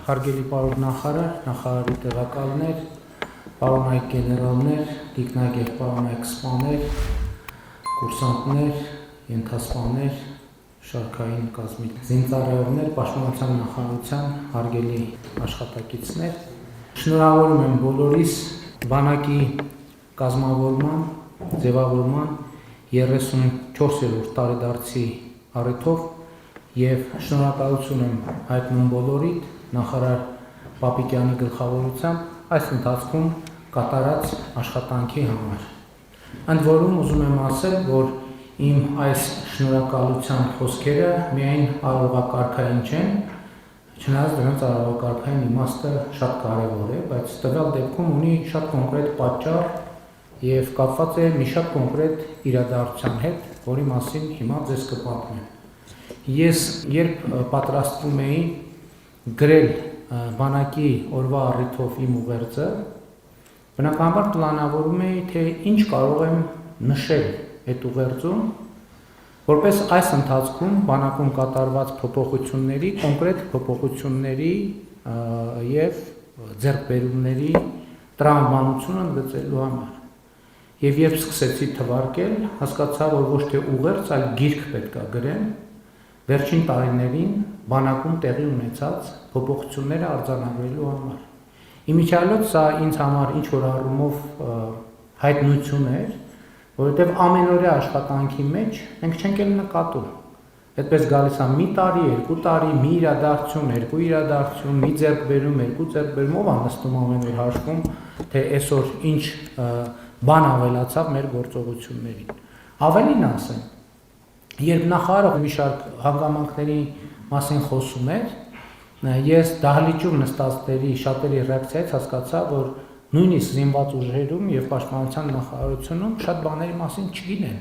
Հարգելի պարոն նախարար, նախարարի տեղակալներ, պարոնայք գեներալներ, տիկնագեր պարոնայք սպաներ, կուրսանտներ, ենթասպաներ, շարքային կազմի զինծառայողներ, պաշտպանության նախարարության հարգելի աշխատակիցներ, շնորհավորում եմ բոլորիս բանակի կազմավորման, ձևավորման 34-րդ տարեդարձի առիթով եւ շնորհակալություն եմ հայտնում բոլորիդ նախարար Պապիկյանի գլխավորությամբ այս ընթացքում կատարած աշխատանքի համար։ Ընդ որում ուզում եմ ասել, որ իմ այս շնորհակալության խոսքերը միայն արարողակարգային չեն, չնայած դրանց արարողակարգային իմաստը շատ կարևոր է, բայց տվյալ դեպքում ունի շատ կոնկրետ պատճառ եւ կապված է մի շատ կոնկրետ իրադարձության հետ, որի մասին հիմա ձեզ կպատմեմ։ Ես երբ պատրաստվում էի գրել բանակի օրվա առիթով իմ ուղերձը, բնականաբար պլանավորում էի, թե ինչ կարող եմ նշել այդ ուղերձում, որպես այս ընթացքում բանակում կատարված փոփոխությունների, կոնկրետ փոփոխությունների եւ ձեռքբերումների տրամաբանությունը ընդգծելու համար։ Եվ երբ սկսեցի թվարկել, հասկացա, որ ոչ թե ուղերձ, այլ գիրք պետք է գրեմ վերջին տարիներին բանակում տեղի ունեցած փոփոխությունները արձանագրելու համար։ Իմիջիալոց սա ինձ համար ինչ որ առումով հայտնություն էր, որովհետև ամենօրյա աշխատանքի մեջ մենք չենք էլ նկատում։ Այդպես գալիս է մի տարի, երկու տարի, մի իրադարձություն, երկու իրադարձություն, մի ձեռքբերում, երկու ձեռքբերում, ով անստում ամեն օր հաշվում, թե այսօր ինչ բան ավելացավ մեր գործողություններին։ Ավելին ասեմ, երբ նախարարը մի շարք հանգամանքների մասին խոսում էր, ես դահլիճում նստածների շատերի ռեակցիայից հասկացա, որ նույնիսկ զինված ուժերում եւ պաշտպանության նախարարությունում շատ բաների մասին չգիտեն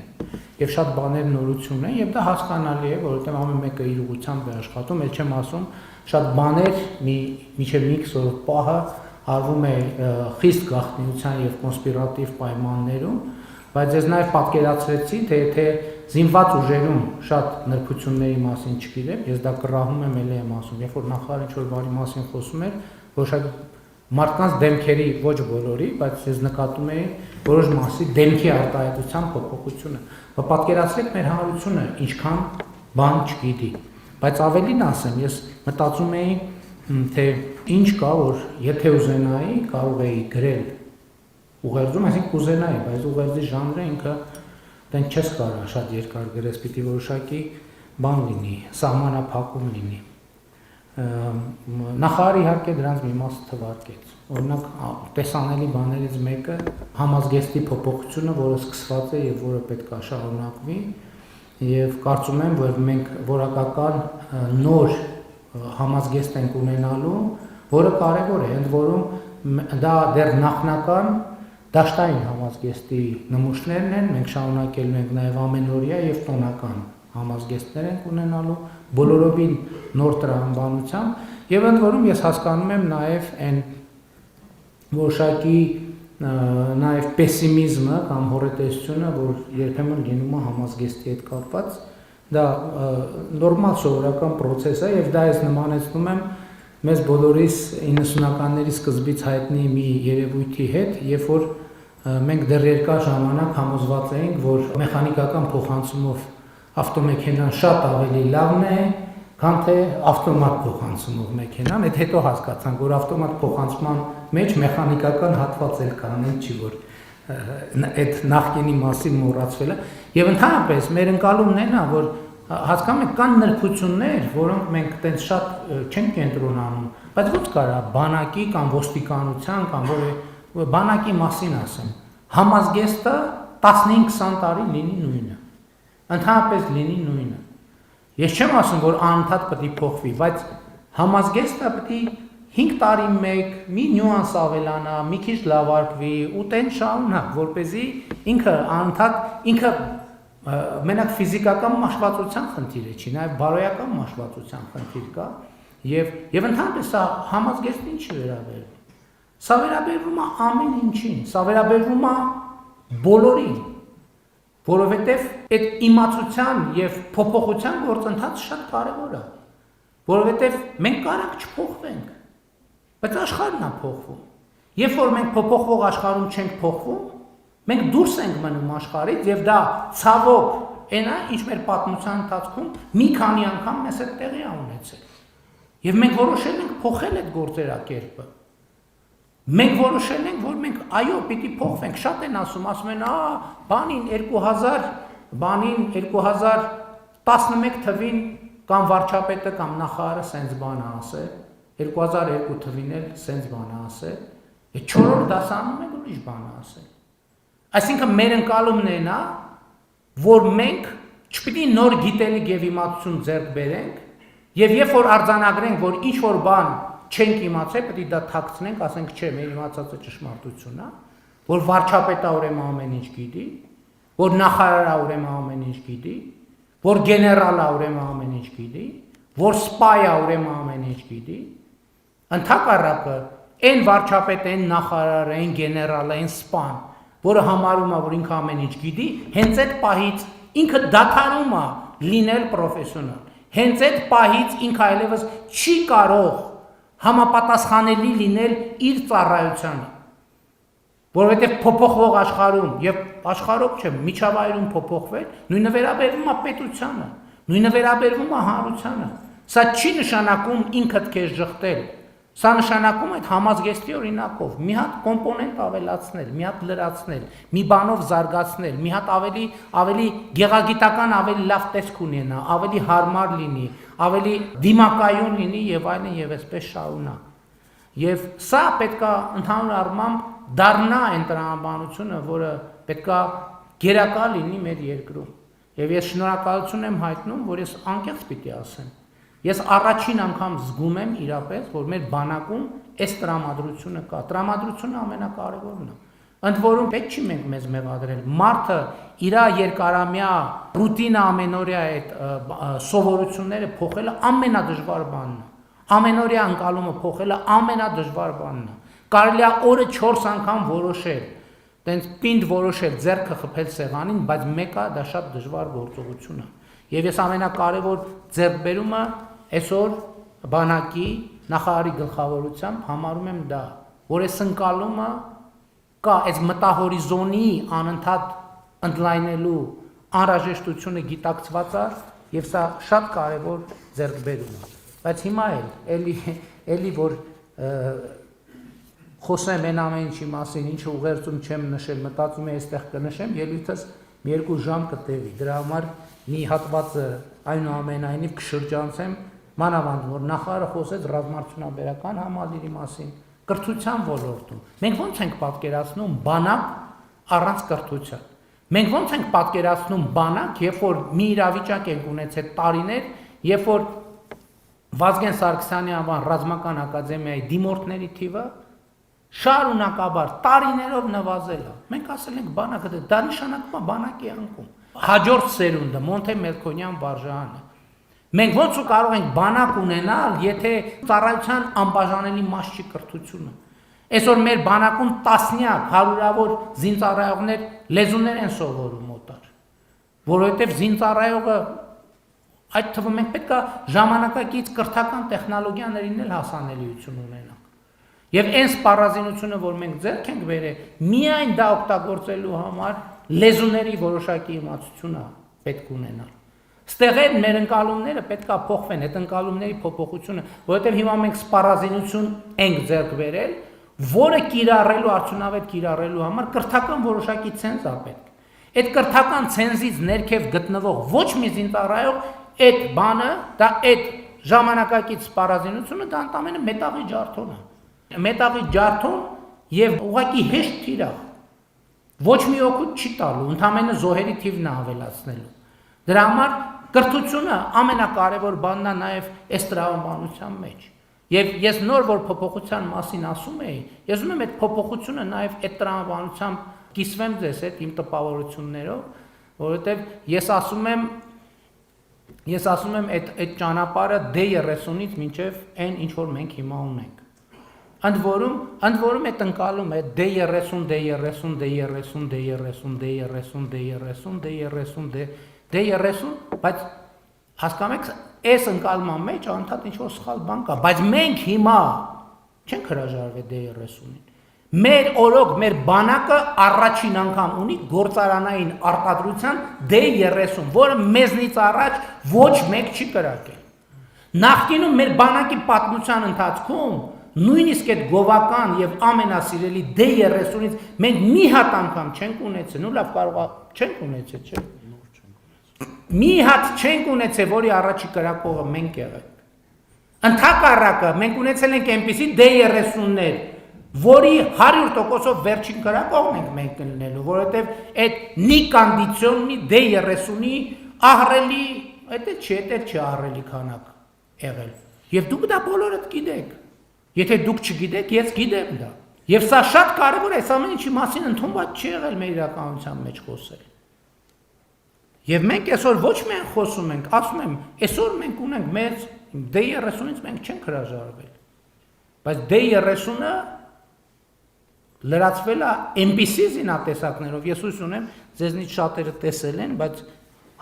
եւ շատ բաներ նորություն են եւ դա հասկանալի է, որովհետեւ ամեն մեկը իր ուղղությամբ է աշխատում, ել չեմ ասում, շատ բաներ մինչեւ մի քսորով պահը արվում է խիստ գաղտնիության եւ կոնսպիրատիվ պայմաններում, բայց ես նաեւ պատկերացրեցի, թե եթե զինված ուժերում շատ նրբությունների մասին չգիտեմ, ես դա կռահում եմ, ելի եմ ասում, երբ որ նախարարը ինչ-որ բանի մասին խոսում էր, որ շատ մարդկանց դեմքերի ոչ բոլորի, բայց ես նկատում էի որոշ մասի դեմքի արտահայտության փոփոխությունը։ Պատկերացրեք մեր հանրությունը ինչքան բան չգիտի, բայց ավելին ասեմ, ես մտածում էի, թե ինչ կա, որ եթե ուզենայի, կարող էի գրել ուղերձում, այսինքն կուզենայի, բայց ուղերձի ժանրը ինքը դեն չես կարա շատ երկար գրես, պիտի որոշակի բան լինի, սահմանափակում լինի։ Նախարարը իհարկե դրանց մի մասը թվարկեց։ Օրինակ տեսանելի բաներից մեկը համազգեստի փոփոխությունը, որը սկսված է եւ որը պետք է շարունակվի, եւ կարծում եմ, որ մենք որակական նոր համազգեստ ենք ունենալու, որը կարևոր է, ընդ որում դա դեռ նախնական դաշտային համազգեստի նմուշներն են, մենք շարունակելու ենք նաև ամենօրյա եւ տոնական համազգեստներ ենք ունենալու, բոլորովին նոր տրամաբանությամբ եւ ընդ որում ես հասկանում եմ նաև այն որոշակի նաև պեսիմիզմը կամ հորետեսությունը, որ երբեմն լինում է համազգեստի հետ կապված, դա նորմալ սովորական process է եւ դա ես նմանեցնում եմ մեզ բոլորիս 90-ականների սկզբից հայտնի մի երևույթի հետ, երբ որ մենք դեռ երկար ժամանակ համոզված էինք, որ մեխանիկական փոխանցումով ավտոմեքենան շատ ավելի լավն է, քան թե ավտոմատ փոխանցումով մեքենան, այդ հետո հասկացանք, որ ավտոմատ փոխանցման մեջ մեխանիկական հատված էլ կա, չի որ այդ նախկինի մասին մոռացվելը, եւ ընդհանրապես մեր ընկալումն է նա, որ հասկանում եք կան նրբություններ, որոնք մենք տենց շատ չենք կենտրոնանում, բայց ո՞նց կարա բանակի կամ ոստիկանության կամ որևէ բանակի մասին ասեմ, համազգեստը 15-20 տարի լինի նույնը, ընդհանրապես լինի նույնը։ Ես չեմ ասում, որ անընդհատ պետք է փոխվի, բայց համազգեստը պետք է 5 տարի մեկ մի նյուանս ավելանա, մի քիչ լավարկվի ու տեն շարունակ, որպեսզի ինքը անընդհատ ինքը մենակ ֆիզիկական մաշվածության խնդիր է, չի, նաև բարոյական մաշվածության խնդիր կա եւ ընդհանրապես սա համազգեստին չի վերաբերվում։ Սա վերաբերվում է ամեն ինչին, սա վերաբերվում է բոլորին, որովհետեւ այդ իմացության եւ փոփոխության գործընթացը շատ կարեւոր է, որովհետեւ մենք կարանք չփոխվենք, բայց աշխարհն է փոխվում։ Երբ որ մենք փոփոխվող աշխարհում չենք փոխվում, մենք դուրս ենք մնում աշխարհից եւ դա ցավոք այնա, ինչ մեր պատմության ընթացքում մի քանի անգամ մեզ հետ տեղի է ունեցել։ Եվ մենք որոշել ենք փոխել այդ գործերակերպը։ Մենք որոշել ենք, որ մենք այո, պիտի փոխվենք, շատ են ասում են, բանին 2011 թվին կամ վարչապետը կամ նախարարը սենց բան է ասել, 2002 թվին էլ սենց բան է ասել, 4-րդ դասարանում էլ ուրիշ բան է ասել։ Այսինքն մեր ընկալումն է նա, որ մենք չպիտի նոր գիտելիք եւ իմացություն ձեռք բերենք, եւ երբ որ արձանագրենք, որ ինչ որ բան չենք իմացել, պետք է դա թաքցնենք, ասենք չէ, մեր իմացածը ճշմարտություն է, որ վարչապետը ուրեմն ամեն ինչ գիտի, որ նախարարը ուրեմն ամեն ինչ գիտի, որ գեներալը ուրեմն ամեն ինչ գիտի, որ սպայը ուրեմն ամեն ինչ գիտի, ընդհակառակը այն վարչապետը, այն նախարարը, այն գեներալը, այն սպան, որը համարում է, որ ինքը ամեն ինչ գիտի, հենց այդ պահից ինքը դադարում է լինել պրոֆեսիոնալ, հենց այդ պահից ինքը այլևս չի կարող համապատասխանելի լինել իր ծառայությանը, որովհետև փոփոխվող աշխարհում եւ աշխարհով չէ, միջավայրում փոփոխվել, նույնը վերաբերվում է պետությանը, նույնը վերաբերվում է հանրությանը։ Սա չի նշանակում ինքդ քեզ ժխտել, սա նշանակում է համազգեստի օրինակով մի հատ կոմպոնենտ ավելացնել, մի հատ լրացնել, մի բանով զարգացնել, մի հատ ավելի գեղագիտական ավելի լավ տեսք ունենա, ավելի հարմար լինի, ավելի դիմակայուն լինի եւ այլն եւ այսպես շարունակ։ Եվ սա պետքա ընդհանուր առմամբ դառնա այն տրամաբանությունը, որը պետքա գերակա լինի մեր երկրում։ Եվ ես շնորհակալություն եմ հայտնում, որ ես անկեղծ պիտի ասեմ։ Ես առաջին անգամ զգում եմ իրապես, որ մեր բանակում այս տրամադրությունը կա։ Տրամադրությունը ամենակարևորն է։ Ընդ որում պետք չի մենք մեզ մեղադրել։ Մարդը իր երկարամյա ռուտինա ամենօրյա այդ սովորությունները փոխելը ամենադժվար բանն է։ Ամենօրյա ընկալումը փոխելը ամենադժվար բանն է։ Կարելի է օրը 4 անգամ որոշել, տենց պինդ որոշել, ձեռքը խփել սեղանին, բայց մեկը դա շատ դժվար գործողություն է։ Եվ ես ամենակարևոր ձեռքբերումը այսօր բանակի նախարարի գլխավորությամբ համարում եմ դա, որ այս ընկալումը կա, այս մտահորիզոնի անընդհատ ընդլայնելու անհրաժեշտությունը գիտակցված է եւ սա շատ կարևոր ձեռքբերում է։ Բայց հիմա էլի որ խոսեմ այն ամեն ինչի մասին, ինչը ուղերձում չեմ նշել, մտածում եմ այստեղ կնշեմ, ելույթս մի 2 ժամ կտևի։ Դրա համար մի հատվածը այնուամենայնիվ կշրջանցեմ, մանավանդ որ նախարարը խոսեց ռազմարտությունաբերական համալիրի մասին, կրթության ոլորտում։ Մենք ո՞նց ենք պատկերացնում բանակ առանց կրթության։ Մենք ո՞նց ենք պատկերացնում բանակ, երբ որ մի իրավիճակ ենք ունեցել տարիներ, երբ որ Վազգեն Սարգսյանի անվան ռազմական ակադեմիայի դիմորդների թիվը շարունակաբար տարիներով նվազել է։ Մենք ասել ենք բանակը դա նշանակում է բանակի անկում։ Հաջորդ սերունդը Մոնթե Մելքոնյան վարժանը։ Մենք ո՞նց կարող ենք բանակ ունենալ, եթե ծառայության անբաժանելի մաս չի կրթությունը։ Այսօր մեր բանակում տասնյակ, հարյուրավոր զինծառայողներ լեզուներ են սովորում օտար, որովհետև զինծառայողը այդ թվում մենք պետք է ժամանակակից կրթական տեխնոլոգիաներին էլ հասանելիություն ունենանք։ Եվ այն սպառազինությունը, որ մենք ձեռք ենք բերել, միայն դա օգտագործելու համար լեզուների որոշակի իմացություն է պետք ունենալ։ Ստեղ այդ մեր ընկալումները պետք է փոխվեն, այդ ընկալումների փոփոխությունը, որովհետև հիմա մենք սպառազինություն ենք ձեռք բերել, որը կիրառելու, արդյունավետ կիրառելու համար կրթական որոշակի ցենզ է պետք։ Այդ կրթական ցենզից ներքև գտնվող ոչ մի զինծառայող այդ բանը, դա այդ ժամանակակից սպառազինությունը դա ընդամենը մետաղի ջարդոն է։ Մետաղի ջարդոն եւ ուղղակի հեշտ թիրախ։ Ոչ մի օգուտ չի տալու, ընդամենը զոհերի թիվն է ավելացնելու։ Դրա համար կրթությունը ամենակարևոր բանն է նաեւ այս տրամաբանության մեջ։ Եվ ես նոր որ փոփոխության մասին ասում եի, ես ուզում եմ այդ փոփոխությունը նաեւ այդ տրամաբանությամբ կիսվեմ ձեզ հետ իմ տպավորություններով, որովհետեւ ես ասում եմ այդ ճանապարհը D30-ից մինչև այն ինչ որ մենք հիմա ունենք։ Ընդ որում այդ ընկալում է D30, բայց հասկանում եք, այս ընկալման մեջ անընդհատ ինչ որ սխալ բան կա, բայց մենք հիմա Չենք հրաժարվել D30-ին։ Մեր օրոք, մեր բանակը առաջին անգամ ունի գործարանային արտադրության D30, որը մեզնից առաջ ոչ մեկ չի կրակել։ Նախկինում մեր բանակի պատմության ընթացքում նույնիսկ այդ գովական եւ ամենասիրելի D30-ից մենք մի հատ անգամ չենք ունեցել, ու լավ կարող չենք ունեցել, չէ՞։ Մի հատ չենք ունեցել, որի առաջի կրակողը մենք եղենք։ Ընդհակառակը մենք ունեցել ենք այնպիսի D30-ներ, որի 100%-ով վերջին կրակողն ենք մենք լինելու, որովհետև այդ նի կոնդիցիոնի D30-ի ահռելի, դա չի ահռելի քանակ եղել։ Եվ դուք դա բոլորդ գիտեք։ Եթե դուք չգիտեք, ես գիտեմ դա։ Եվ սա շատ կարևոր է, այս ամեն ինչի մասին ընդունված չի եղել մեր իրականության մեջ խոսել։ Եվ մենք այսօր ոչ միայն խոսում ենք, ասում եմ, այսօր մենք ունենք մեծ D30-ից մենք չենք հրաժարվել։ Բայց D30-ը լրացվել է այնպիսի զինատեսակներով, ես հույս ունեմ, ձեզնից շատերը տեսել են, բայց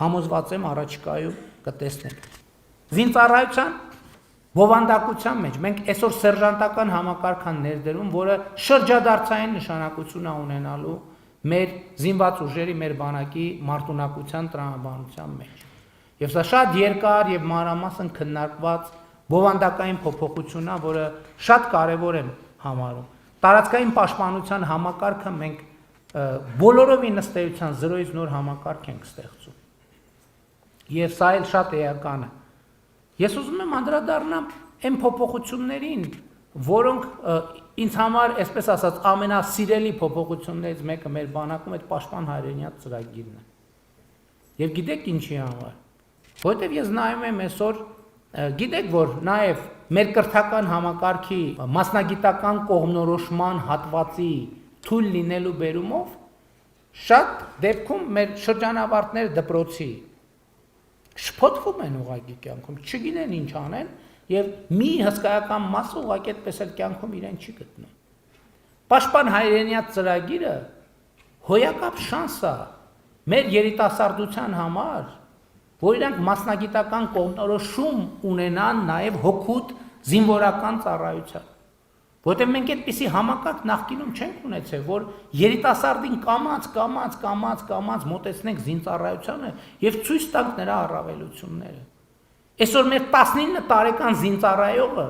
համոզված եմ առաջիկայում կտեսնենք։ Զինծառայության բովանդակության մեջ մենք այսօր սերժանտական համակարգ են ներդրում, որը շրջադարձային նշանակություն է ունենալու մեր զինված ուժերի, մեր բանակի մարտունակության տրամաբանության մեջ։ Եվ սա շատ երկար եւ մանրամասն քննարկված բովանդակային փոփոխություն է, որը շատ կարեւոր եմ համարում։ Տարածքային պաշտպանության համակարգը մենք բոլորովին ըստ էության 0-ից նոր համակարգ ենք ստեղծում։ Եվ սա էլ շատ էական է։ Ես ուզում եմ անդրադառնամ այն փոփոխություններին, որոնք ինձ համար, այսպես ասած, ամենասիրելի փոփոխություններից մեկը մեր բանակում այդ պաշտպան հայրենիաց ծրագիրն է։ Եվ գիտեք ինչի համար։ Որովհետև ես նայում եմ այսօր, գիտեք, որ նաև մեր կրթական համակարգի մասնագիտական կողմնորոշման հատվածի թույլ լինելու բերումով շատ դեպքում մեր շրջանավարտներ դպրոցի շփոթվում են ուղղակի կյանքում, չգիտեն ինչ անեն եւ մի հսկայական մասը ուղղակի այդպես էլ կյանքում իրեն չի գտնում։ Պաշտպան հայրենիաց ծրագիրը հոյակապ շանս է մեր երիտասարդության համար, որ իրանք մասնագիտական կողմնորոշում ունենան նաեւ հոգուտ զինվորական ծառայության։ Որտեղ մենք այդպիսի համակարգ նախկինում չենք ունեցել, որ երիտասարդին կամած մոտեցնենք զինծառայությանը եւ ցույց տանք նրա առավելությունները։ Այսօր մեր 19 տարեկան զինծառայողը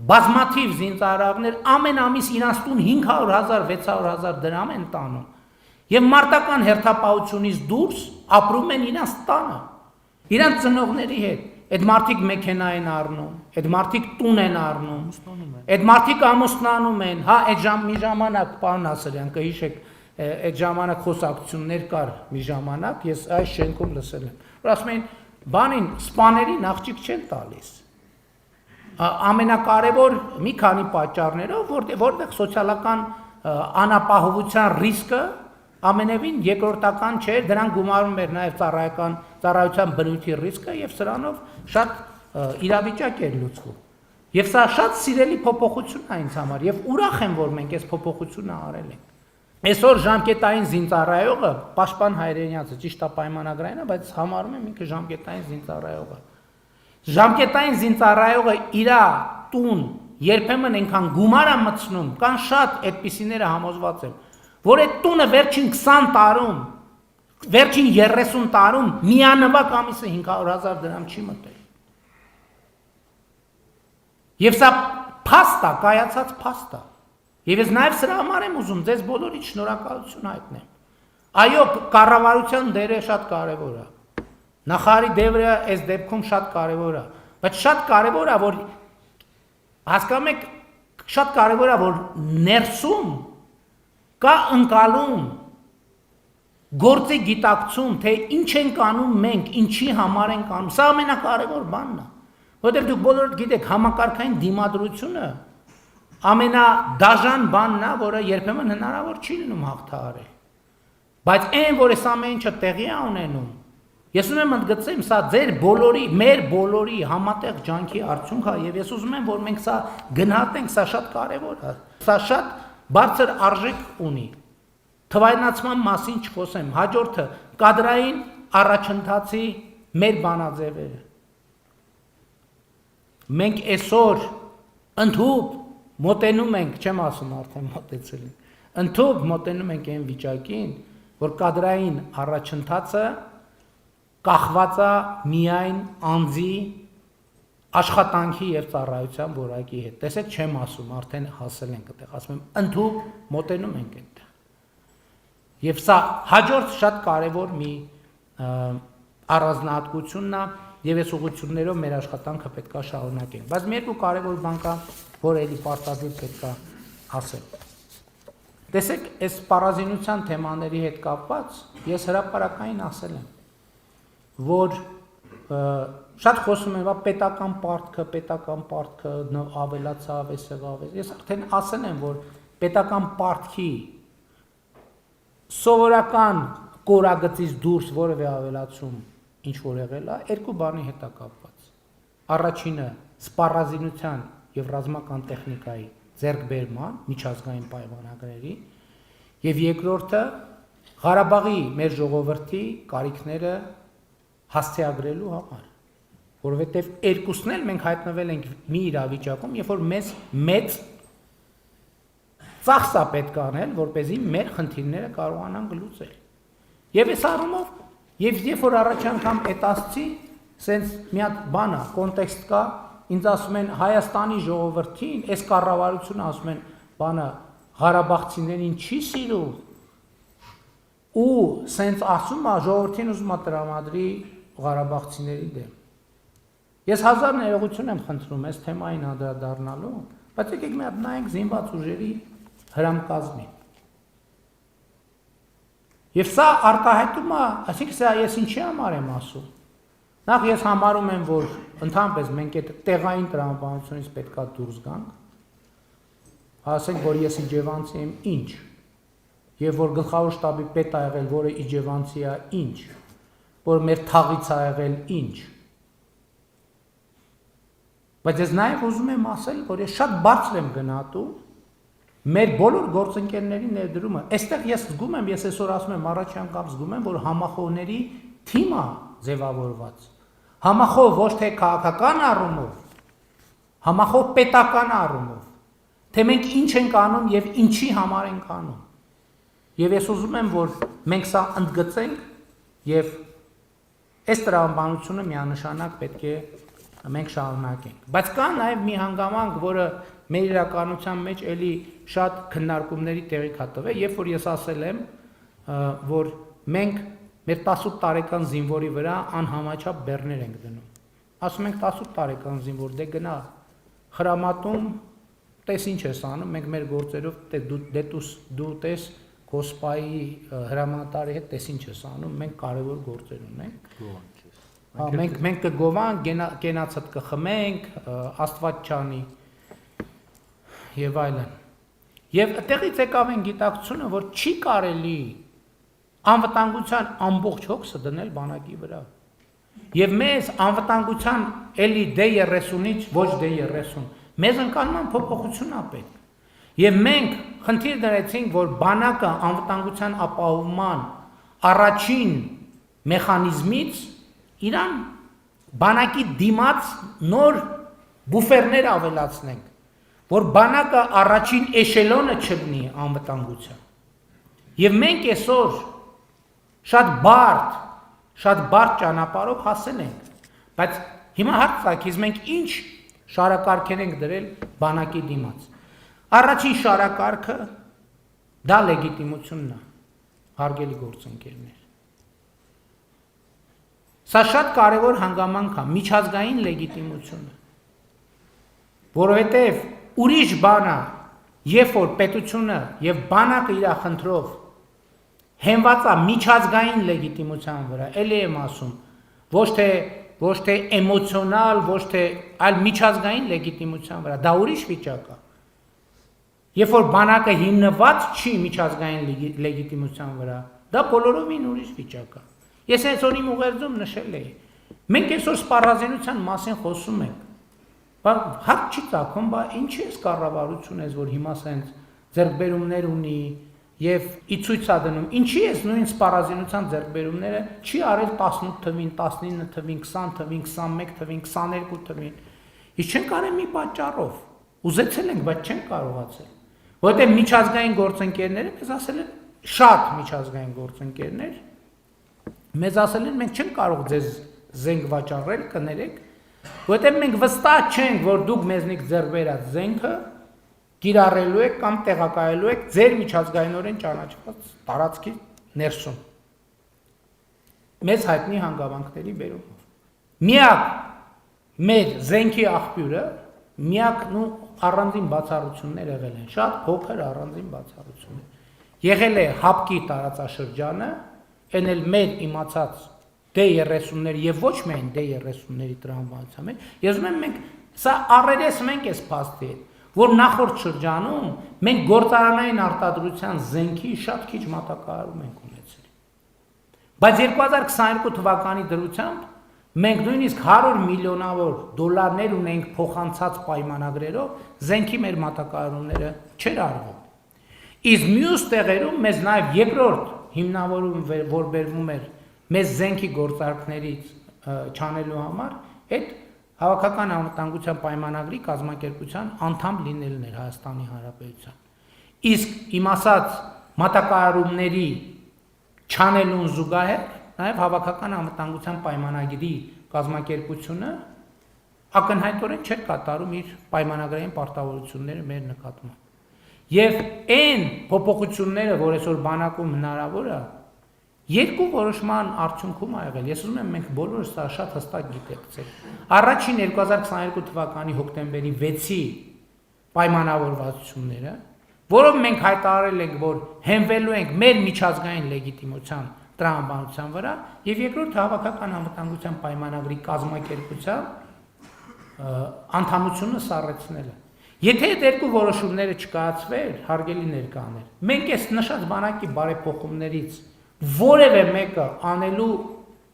բազմաթիվ զինծառայողներ ամեն ամիս իրանց տուն 500,000, 600,000 դրամ են տանում եւ մարտական հերթապահությունից դուրս ապրում են իրանց տանը, իրանց ծնողների հետ։ Այդ մարդիկ մեքենա են առնում, այդ մարդիկ տուն են առնում, այդ մարդիկ ամուսնանում են, հա, այդ մի ժամանակ, պարոն Ասրյան, կհիշեք, այդ ժամանակ խոսակցություններ կար մի ժամանակ, ես այս շենքում լսել եմ, որ ասում էին, բանին սպաներին աղջիկ չեն տալիս, ամենակարևոր մի քանի պատճառներով, որտեղ սոցիալական անապահովության ռիսկը ամենևին երկրորդական չէր, դրան գումարում էր նաև ծառայության բնույթի ռիսկը եւ սրանով շատ իրավիճակ էր լուծվում։ Եվ սա շատ սիրելի փոփոխություն է ինձ համար եւ ուրախ եմ, որ մենք այս փոփոխությունը արել ենք։ Այսօր ժամկետային զինծառայողը պաշտպան հայրենիացը ճիշտ է պայմանագրային է, բայց համարում եմ ինքը ժամկետային զինծառայողը։ Ժամկետային զինծառայողը իր տուն երբեմն այնքան գումար է մտցնում, կան շատ այդպիսիները համոզված եմ, որ այդ տունը վերջին 20 տարում, վերջին 30 տարում միանվագ ամիսը 500,000 դրամ չի մտել։ Եվ սա փաստ է, կայացած փաստ է։ Եվ ես նաև սրա համար եմ ուզում ձեզ բոլորիդ շնորհակալություն հայտնեմ։ Այո, կառավարության դերը շատ կարևոր է։ Նախարարի դերը այս դեպքում շատ կարևոր է, բայց շատ կարևոր է, որ հասկանում եք, շատ կարևոր է, որ ներսում կա ընկալում, գործի գիտակցում, թե ինչ ենք անում մենք, ինչի համար ենք անում, սա ամենակարևոր բանն է, որտեղ դուք բոլորդ գիտեք, համակարգային դիմադրությունը ամենադաժան բանն է, որը երբեմն հնարավոր չի լինում հաղթահարել, բայց այն, որ այս ամեն ինչը տեղի է ունենում, ես ուզում եմ ընդգծեմ, սա ձեր բոլորի, մեր բոլորի համատեղ ջանքի արդյունք է, եւ ես ուզում եմ, որ մենք սա գնահատենք, սա շատ կարևոր է, սա շատ բարձր արժեք ունի։ Թվայնացման մասին չխոսեմ, հաջորդը կադրային առաջընթացի մեր բանաձևերը։ Մենք այսօր Ընդհուպ մոտենում ենք, չեմ ասում արդեն մոտեցել ենք, ընդհուպ մոտենում ենք այն վիճակին, որ կադրային առաջընթացը կախված է միայն անձի աշխատանքի եւ ծառայության որակի հետ։ Տեսեք, չեմ ասում, արդեն հասել ենք այդտեղ, ասում եմ, ընդհուպ մոտենում ենք այդտեղ։ Եվ սա հաջորդ շատ կարևոր մի առանձնահատկությունն է, եւ այս ուղղություններով մեր աշխատանքը պետք է շարունակենք։ Բայց մի երկու կարևոր բան կա, որ էլի պարտադիր պետք է ասել։ Տեսեք, այս պարազինության թեմաների հետ կապված ես հրապարակային ասել եմ, որ շատ խոսում եմ, պետական պարտքը ավելացավ, էս եղավ, ես արդեն ասել եմ, որ պետական պարտքի սովորական կորագծից դուրս որևէ ավելացում ինչ որ եղել է, երկու բանի հետ է կապված։ Առաջինը սպառազինության եւ ռազմական տեխնիկայի ձեռքբերման միջազգային պայմանագրերի եւ երկրորդը Ղարաբաղի մեր ժողովրդի կարիքները հասցեագրելու համար, որովհետեւ երկուսն էլ մենք հայտնվել ենք մի իրավիճակում, երբ որ մեզ մեծ ծախս է պետք անել, որպեսզի մեր խնդիրները կարողանան լուծել։ Եվ այս առումով, եւ երբ որ առաջ անգամ այդ ասցի, սենց մի հատ բան է, կոնտեքստ կա, ինձ ասում են Հայաստանի ժողովրդին, այս կառավարությունը ասում են, բանը Ղարաբաղցիներին չի սիրում, ու սենց ասում է ժողովրդին ուզում է տրամադրի Ղարաբաղցիների դեմ։ Ես հազար ներողություն եմ խնդրում այս թեմային անդրադառնալու, բայց եկեք մի հատ նայենք զինված ուժերի հրամկազմին։ Եվ սա արտահայտում է, այսինքն սա ես ինչի համար եմ ասում։ Նախ ես համարում եմ, որ ընդհանրապես մենք այդ տեղային տրամաբանությունից պետք է դուրս գանք, ասենք, որ ես իջևանցի եմ ինչ, եւ որ գլխավոր շտաբի պետ ա եղել, որը իջևանցի է ինչ, որ մեր թաղից ա եղել ինչ։ Բայց ես նաեւ ուզում եմ ասել, որ ես շատ բարձր եմ գնահատում մեր բոլոր գործընկերների ներդրումը։ Այստեղ ես զգում եմ, ես այսօր ասում եմ, առաջի անգամ զգում եմ, որ համախոհների թիմը ձևավորված։ Համախոհ ոչ թե քաղաքական առումով, համախոհ պետական առումով, թե մենք ինչ ենք անում եւ ինչի համար ենք անում։ Եվ ես ուզում եմ, որ մենք սա ընդգծենք եւ այս տրամաբանությունը միանշանակ պետք է մենք շարունակենք։ Բայց կա նաեւ մի հանգամանք, որը մեր իրականության մեջ էլի շատ քննարկումների տեղիք է տվել, երբ որ ես ասել եմ, որ մենք մեր 18 տարեկան զինվորի վրա անհամաչափ բեռներ ենք դնում։ Ասում ենք 18 տարեկան զինվոր, դե գնա խրամատում, տես ինչ ես անում, մենք մեր գործերով դու տես Կոսպայի հրամանատարի հետ տես ինչ ես անում, մենք կարևոր գործեր ունենք։ Մենք կգովանք, կենացդ կխմենք, Աստված չանի եւ այլն։ Եվ այդտեղից եկավ այն գիտակցությունը, որ չի կարելի անվտանգության ամբողջ հոգսը դնել բանակի վրա։ Եվ մեզ անվտանգության էլի D30-ից ոչ D30, մեզ ընկալման փոփոխություն է պետք։ Եվ մենք խնդիր դրեցինք, որ բանակը անվտանգության ապահովման առաջին մեխանիզմից իրան բանակի դիմաց նոր բուֆերներ ավելացնենք, որ բանակը առաջին էշելոնը չլինի անվտանգության։ Եվ մենք այսօր շատ բարդ ճանապարհով հասել ենք, բայց հիմա հարց տալիս մենք ինչ շարակարգեր ենք դրել բանակի դիմաց։ Առաջին շարակարգը դա լեգիտիմությունն է, հարգելի գործընկերներ։ Սա շատ կարևոր հանգամանք է, միջազգային լեգիտիմությունը, որովհետև ուրիշ բան է, երբ որ պետությունը եւ բանակը իր խնդրով հենված է միջազգային լեգիտիմության վրա, էլի եմ ասում, ոչ թե էմոցիոնալ, ոչ թե այլ միջազգային լեգիտիմության վրա, դա ուրիշ վիճակ է։ Երբ որ բանակը հիմնված չի միջազգային լեգիտիմության վրա, դա բոլորովին ուրիշ վիճակ է։ Ես այսօր իմ ուղերձում նշել էի, մենք այսօր սպառազինության մասին խոսում ենք, բայց հատ չի ծագում, բա ինչի է կառավարությունը, որ հիմա սենց ձեռքբերումներ ունի եւ ի ցույց է դնում, ինչի է նույն սպառազինության ձեռքբերումները չի արել 18 թվին, 19 թվին, 20 թվին, 21 թվին, 22 թվին։ Իսկ չեն կարել մի պատճառով։ ուզեցել ենք, բայց չենք կարողացել։ Որտեղ միջազգային գործընկերները մեզ ասել են, շատ միջազգային գործընկերներ մեզ ասել են, մենք չենք կարող ձեզ զենք վաճառել, կներեք, որտեղ մենք վստահ չենք, որ դուք մեզնից ձեռք բերած զենքը կիրառելու եք կամ տեղակայելու եք ձեր միջազգայինորեն ճանաչված տարածքի ներսում։ Մեզ հայտնի հանգամանքների բերումով։ Միակ մեր զենքի աղբյուրը, միակն ու առանձին բացառություններ եղել են, շատ փոքր առանձին բացառություններ։ Եղել է հապկի տարածաշրջանը, այն էլ մեր իմացած D30-ներ եւ ոչ միայն D30-ների տրամաբանության մեջ, ես ուզում եմ մենք սա առերես մենք էս փաստի հետ, որ նախորդ շրջանում մենք գործարանային արտադրության զենքի շատ քիչ մատակարարում ենք ունեցել։ Բայց 2022 թվականի դրությամբ մենք նույնիսկ 100 միլիոնավոր դոլարներ ունենք փոխանցած պայմանագրերով, զենքի մեր մատակարարումները չեր արվում։ Իսկ մյուս տեղերում մեզ նաև երկրորդ հիմնավորում որ բերվում էր մեզ զենքի գործարքներից չանելու համար, այդ Հավաքական անվտանգության պայմանագրի կազմակերպության անդամ լինելն էր Հայաստանի Հանրապետության։ Իսկ իմ ասած մատակարարումների չանելուն զուգահեռ նաև Հավաքական անվտանգության պայմանագրի կազմակերպությունը ակնհայտորեն չէր կատարում իր պայմանագրային պարտավորությունները մեր նկատմամբ։ Եվ այն փոփոխությունները, որ այսօր բանակում հնարավոր է, երկու որոշման արդյունքում ա եղել։ Ես ուզում եմ մենք բոլորս սա շատ հստակ գիտակցենք։ Առաջին 2022 թվականի հոկտեմբերի 6-ի պայմանավորվածությունները, որով մենք հայտարարել ենք, որ հենվելու ենք մեր միջազգային լեգիտիմության տրամաբանության վրա, եւ երկրորդ հավաքական անվտանգության պայմանագրի կազմակերպության անդամությունը սառեցնելը։ Եթե այդ երկու որոշումները չկայացվեր, հարգելի ներկաներ, մենք այս նշած բանակի բարեփոխումներից որևէ մեկը անելու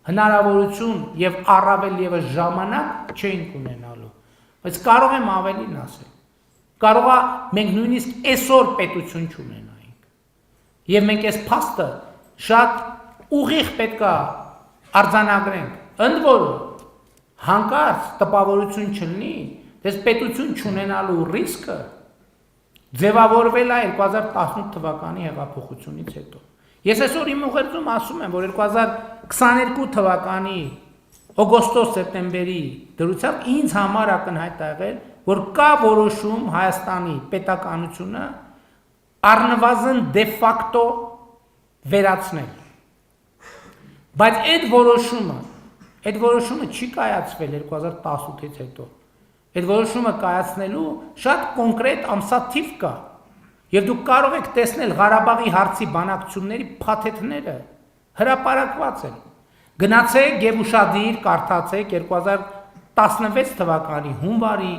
հնարավորություն եւ առավել եւս ժամանակ չէինք ունենալու։ Բայց կարող եմ ավելին ասել։ Կարող է մենք նույնիսկ այսօր պետություն չունենայինք։ Եվ մենք այս փաստը շատ ուղիղ պետքա արձանագրենք։ Ընդ որում հանկարծ տպավորություն չլինի, դες պետություն չունենալու ռիսկը ձևավորվել է 2018 թվականի հեղափոխությունից հետո։ Ես այսօր իմ ուղերձում ասում եմ, որ 2022 թվականի օգոստոս-սեպտեմբերի դրությամբ ինձ համար ակնհայտ է եղել, որ կա որոշում Հայաստանի պետականությունը առնվազն դե ֆակտո վերացնել։ Բայց այդ որոշումը չի կայացվել 2018-ից հետո։ Այդ որոշումը կայացնելու շատ կոնկրետ ամսաթիվ կա։ Եվ դուք կարող եք տեսնել Ղարաբաղի հարցի բանակցությունների փաթեթները հրապարակված են։ Գնացեք եւ ուշադիր կարդացեք 2016 թվականի հունվարի,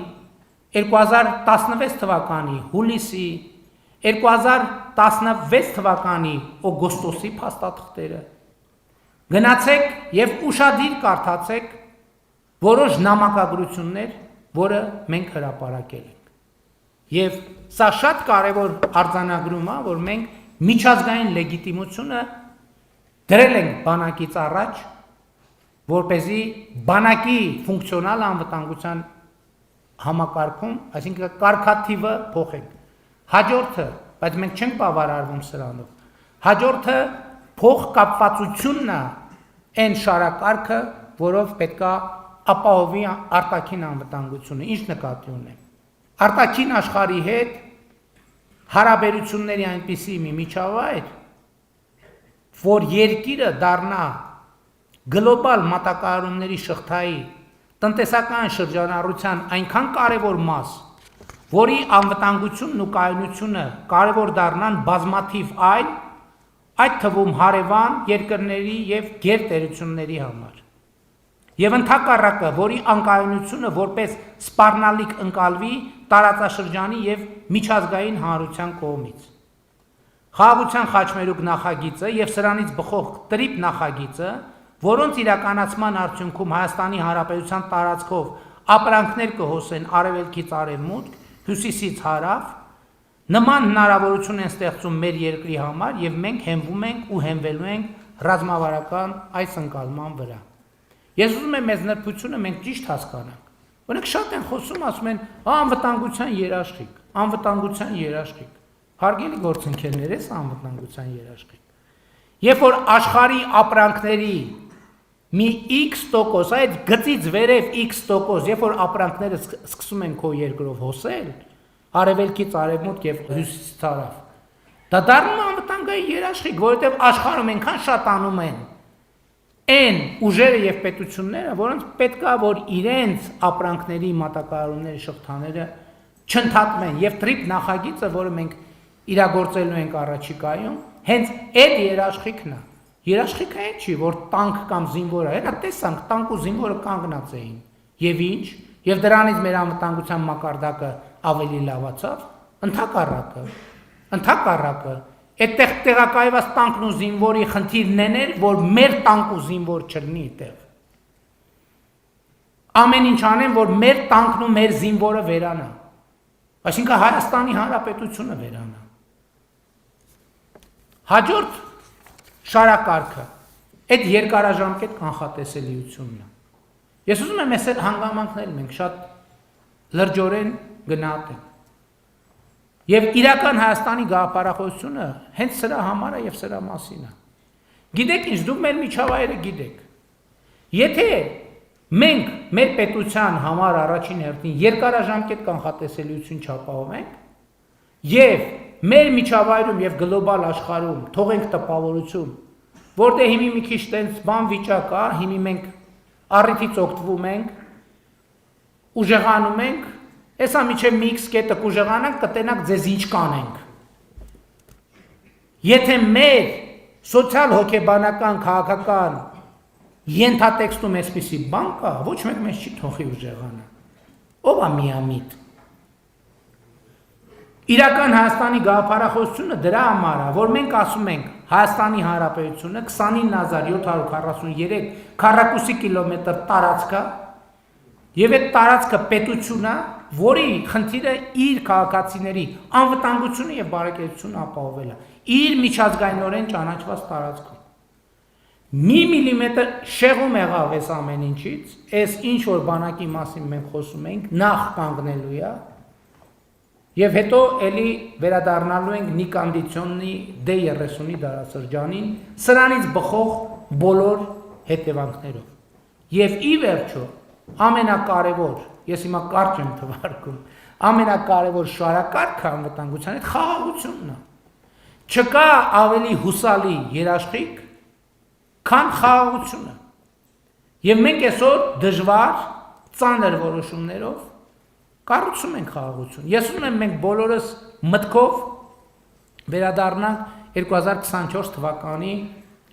2016 թվականի հուլիսի, 2016 թվականի օգոստոսի փաստաթղթերը։ Գնացեք եւ ուշադիր կարդացեք որոշ նամակագրություններ, որը մենք հրապարակել ենք։ Եվ սա շատ կարևոր արձանագրում է, որ մենք միջազգային լեգիտիմությունը դրել ենք բանակից առաջ, որպեսզի բանակի ֆունկցիոնալ անվտանգության համակարգում, այսինքն կարգաթիվը փոխենք։ Հաջորդը, բայց մենք չենք բավարարվում սրանով։ Հաջորդը փոխկապվածությունն է այն շարակարգը, որով պետքա ապահովի արտաքին անվտանգությունը, ինչ նկատի ունեմ։ Արտաքին աշխարհի հետ հարաբերությունների այնպիսի մի միջավայր, որ երկիրը դառնա գլոբալ մատակարարումների շղթայի տնտեսական շրջանառության այնքան կարևոր մաս, որի անվտանգությունն ու կայունությունը կարևոր դառնան բազմաթիվ այդ թվում հարևան երկրների եւ գերտերությունների համար։ Եվ ընդհակառակը, որի անկայունությունը որպես սպառնալիք ընկալվի տարածաշրջանի եւ միջազգային հանրության կողմից։ Խաղաղության խաչմերուկ նախագիծը եւ սրանից բխող տրիպ նախագիծը, որոնց իրականացման արդյունքում Հայաստանի Հանրապետության տարածքով ապրանքներ կհոսեն արևելքից արևմուտք, հյուսիսից հարավ, նման հնարավորություն են ստեղծում մեր երկրի համար եւ մենք հենվում ենք ու հենվելու ենք ռազմավարական այս ընկալման վրա։ Ես ուզում եմ մեզ նրբությունը մենք ճիշտ հասկանանք։ Օրինակ շատ են խոսում, ասում են, անվտանգության երաշխիք։ Հարգելի գործընկերներ, էս անվտանգության երաշխիք։ Երբ որ աշխարհի ապրանքների մի X%, այդ գծից վերև X%, երբ որ ապրանքները սկսում են քո երկրով հոսել, արևելքից արևմուտք եւ հյուսիսից հարավ, դա դառնում է անվտանգային երաշխիք, որովհետեւ աշխարհում այնքան շատանում են այն ուժերը եւ պետությունները, որոնց պետքա որ իրենց ապրանքների մատակարարումների շղթաները չընդհատվեն եւ տրիպ նախագիծը, որը մենք իրագործելու ենք առաջիկայում, հենց այդ երաշխիքն է։ Երաշխիքը այն չի, որ տանկ կամ զինվորը, հենա տեսանք տանկ ու զինվորը կանգնած էին։ Եվ ինչ, եւ դրանից մեր անվտանգության մակարդակը ավելի լավացավ, ընդհակառակը, այդտեղ տեղակայված տանկն ու զինվորի խնդիրն էր, որ մեր տանկ ու զինվոր չլինի այդտեղ։ Ամեն ինչ անեն, որ մեր տանկն ու մեր զինվորը վերանա։ Այսինքն Հայաստանի Հանրապետությունը վերանա։ Հաջորդ շարակարգը այդ երկարաժամկետ կանխատեսելիությունն է։ Ես ուզում եմ այս հանգամանքները մենք շատ լրջորեն գնահատենք։ Եվ իրական Հայաստանի գաղափարախոսությունը հենց սրա համար է եւ սրա մասին է։ Գիտեք ինչ, դուք մեր միջավայրը գիտեք։ Եթե մենք մեր պետության համար առաջին հերթին երկարաժամկետ կանխատեսելիություն չապահովենք եւ մեր միջավայրում եւ գլոբալ աշխարհում թողենք տպավորություն, որտեղ հիմի մի քիչ տենց բան վիճակ կա, հիմի մենք առիթից օգտվում ենք, ուժեղանում ենք, Էսա միջև մի X կետը կուժեղանանք, կտենակ ձեզ ինչ կանենք։ Եթե մեր սոցիալ հոգեբանական, քաղաքական ենթատեքստում այսպիսի բան կա, ոչ մեկ մեզ չի թողի ուժեղանա։ Ով է միամիտ։ Իրական Հայաստանի գաղափարախոսությունը դրա համար է, որ մենք ասում ենք Հայաստանի Հանրապետությունը 29743 քառակուսի կիլոմետր տարածք է, եւ այդ տարածքը պետություն է, որի խնդիրը իր քաղաքացիների անվտանգությունը եւ բարեկեցությունը ապահովել է իր միջազգայինորեն ճանաչված տարածքում։ Մի միլիմետր շեղում եղավ այս ամեն ինչից, այս ինչ որ բանակի մասին մենք խոսում ենք, նախ կանգնելու է եւ հետո էլի վերադառնալու ենք նիկանդիցիոնի D30-ի դարաշրջանին, սրանից բխող բոլոր հետևանքներով։ Եվ ի վերջո ամենակարևոր, ես հիմա կարճ եմ թվարկում, ամենակարևոր շարակարգը անվտանգության այդ խաղաղությունն է։ Չկա ավելի հուսալի երաշխիք, քան խաղաղությունը։ Եվ մենք այսօր դժվար, ծանր որոշումներով կառուցում ենք խաղաղություն։ Ես ուզում եմ մենք բոլորս մտքով վերադառնանք 2024 թվականի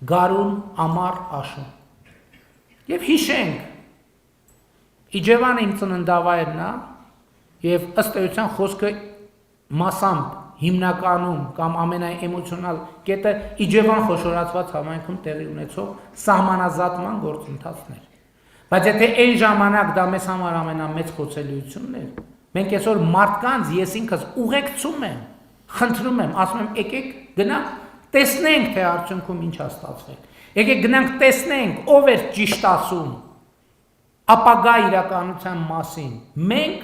գարուն ամառ աշուն։ Եվ հիշենք Իջևանը իմ ծննդավայրն է, եւ ըստ էության խոսքը մասամբ հիմնականում կամ ամենաէմոցիոնալ կետը Իջևան խոշորացված համայնքում տեղի ունեցող սահմանազատման գործընթացն էր։ Բայց եթե այն ժամանակ դա մեզ համար ամենամեծ խոցելիությունն էր, մենք այսօր մարդկանց ես ինքս ուղեկցում եմ, խնդրում եմ, ասում եմ եկեք գնանք տեսնենք թե արդյունքում ինչ է ստացվել։ Եկեք գնանք տեսնենք ով է ճիշտ ասում ապագա իրականության մասին, մենք,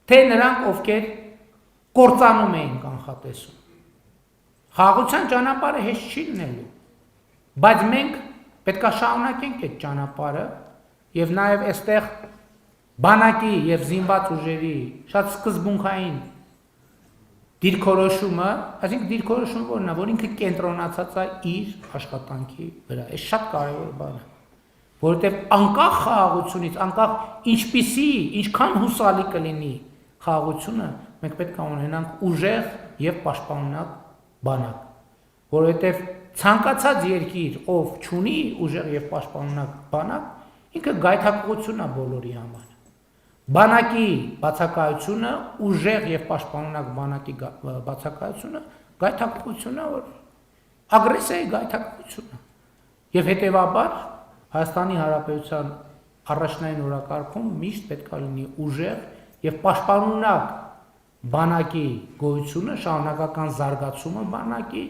թե նրանք, ովքեր կործանում էին կանխատեսում։ Խաղաղության ճանապարհը հեշտ չի լինելու, բայց մենք պետք է շարունակենք այդ ճանապարհը եւ նաեւ այստեղ բանակի եւ զինված ուժերի շատ սկզբունքային դիրքորոշումը, այսինքն դիրքորոշումը որն է, որ ինքը կենտրոնացած է իր աշխատանքի վրա։ Այս շատ կարևոր բան է։ Որովհետև անկախ խաղաղությունից, անկախ ինչպիսի, ինչքան հուսալի կլինի խաղաղությունը, մենք պետք է ունենանք ուժեղ եւ պաշտպանունակ բանակ, որովհետև ցանկացած երկիր, ով չունի ուժեղ եւ պաշտպանունակ բանակ, ինքը գայթակղություն է բոլորի համար։ Բանակի բացակայությունը, ուժեղ եւ պաշտպանունակ բանակի բացակայությունը գայթակղություն է, որ ագրեսիայի գայթակղություն է։ Եվ հետեւաբար Հայաստանի Հանրապետության առաջնային օրակարգում միշտ պետք է լինի ուժեղ եւ պաշտպանունակ բանակի գոյությունը, շարունակական զարգացումը բանակի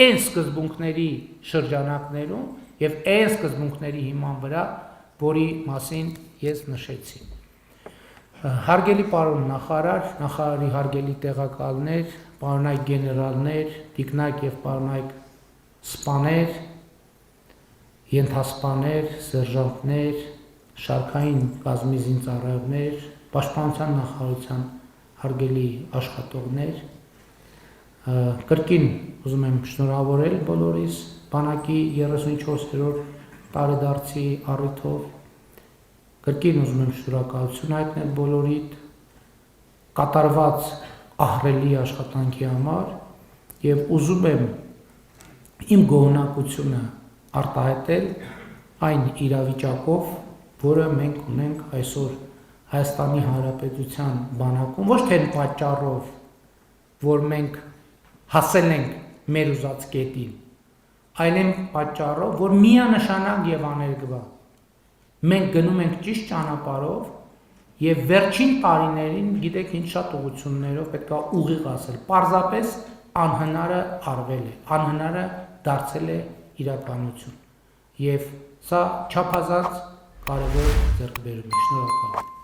այն սկզբունքների շրջանակներում եւ այն սկզբունքների հիման վրա, որի մասին ես նշեցի։ Հարգելի պարոն նախարար, նախարարի հարգելի տեղակալներ, պարոնայք գեներալներ, տիկնայք եւ պարոնայք սպաներ, ենթասպաներ, սերժանտներ, շարքային կազմի զինծառայողներ, պաշտպանության նախարարության հարգելի աշխատողներ, կրկին ուզում եմ շնորհավորել բոլորիս բանակի 34-րդ տարեդարձի առիթով, կրկին ուզում եմ շնորհակալություն հայտնել բոլորիդ կատարված ահռելի աշխատանքի համար եւ ուզում եմ իմ գոհունակությունը արտահայտել այն իրավիճակով, որը մենք ունենք այսօր Հայաստանի Հանրապետության բանակում, ոչ թե պատճառով, որ մենք հասել ենք մեր ուզած կետին, այլ պատճառով, որ միանշանակ եւ աներկբա մենք գնում ենք ճիշտ ճանապարհով եւ վերջին տարիներին, գիտեք, ինչ շատ ուղղություններով պետք է ուղիղ ասել, պարզապես անհնարը արվել է, անհնարը դարձել է իրականություն եւ սա չափազանց կարևոր ձեռքբերում է, շնորհակալ եմ։